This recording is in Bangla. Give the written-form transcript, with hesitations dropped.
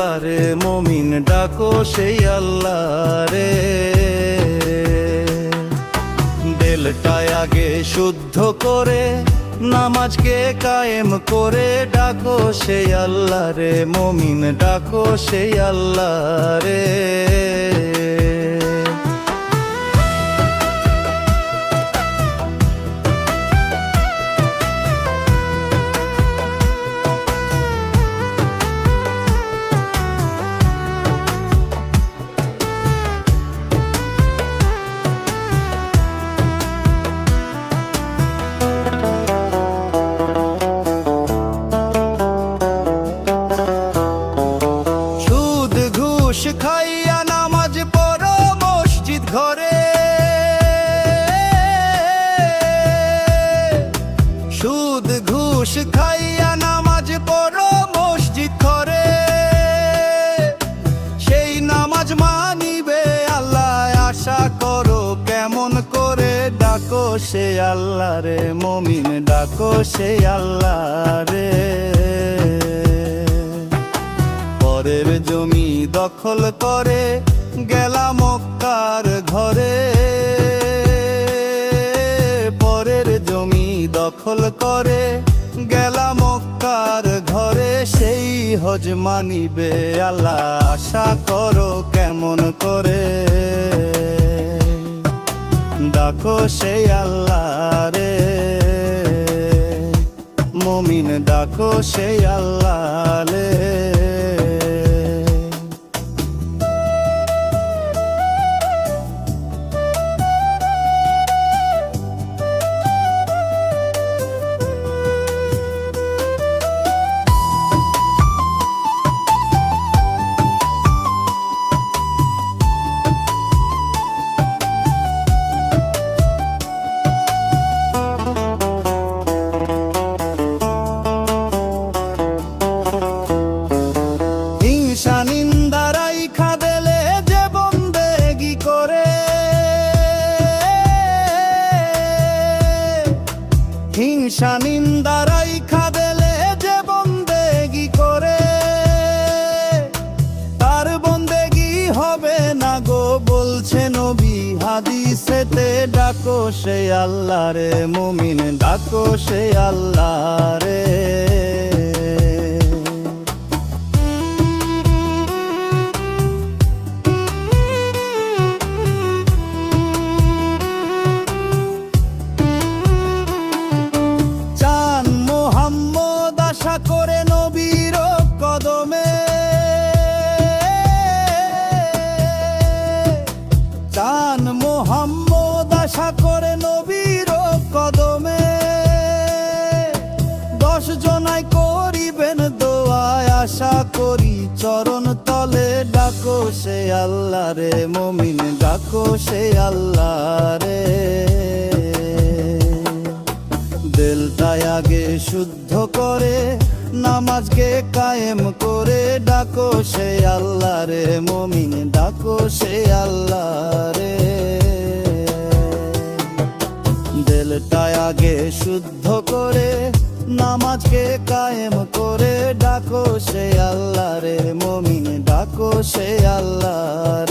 আল্লাহ রে, মুমিন ডাকো সেই আল্লাহ রে। দিলটায় আগে শুদ্ধ করে নামাজকে কায়েম করে ডাকো সেই আল্লাহ রে, মুমিন ডাকো সেই আল্লাহ রে। খাইয়া নামাজ পড়ো মসজিদ ঘরে, সুদ ঘুষ খাইয়া নামাজ পড়ো মসজিদ ঘরে। সেই নামাজ মানিবে আল্লাহ আশা করো কেমন করে, ডাকো সে আল্লাহ রে, মুমিন ডাকো সে আল্লাহ রে। পরের জমি দখল করে গেলা মক্কার ঘরে, পরের জমি দখল করে গেলা মক্কার ঘরে। সেই হজ মানিবে আল্লাহ আশা করো কেমন করে, ডাকো সেই আল্লাহ রে, মুমিন ডাকো সেই আল্লাহ রে। নিন্দারাই খাদেলে যে বন্দেগি করে, হিংসা নিন্দারাই খাদেলে যে বন্দেগি করে, তার বন্দেগি হবে না গো বলছে নবী হাদিসেতে। ডাকো সে আল্লাহ রে, মুমিন ডাকো সে আল্লাহ রে। আশা করে নবীর কদমে, চান মোহাম্মদ আশা করে নবীর কদমে। 10 জনাই করিবেন দোয়ায় আশা করি চরণ তলে, ডাকো সে আল্লাহ রে, মুমিন ডাকো সে আল্লাহ রে। দিলটায় আগে শুদ্ধ করে নামাজকে কায়েম করে ডাকো সে আল্লাহ রে, মুমিন ডাকো সে আল্লাহ রে। দিলটায় আগে শুদ্ধ করে নামাজকে কায়েম করে ডাকো সে আল্লাহ রে, মুমিন ডাকো সে আল্লাহ।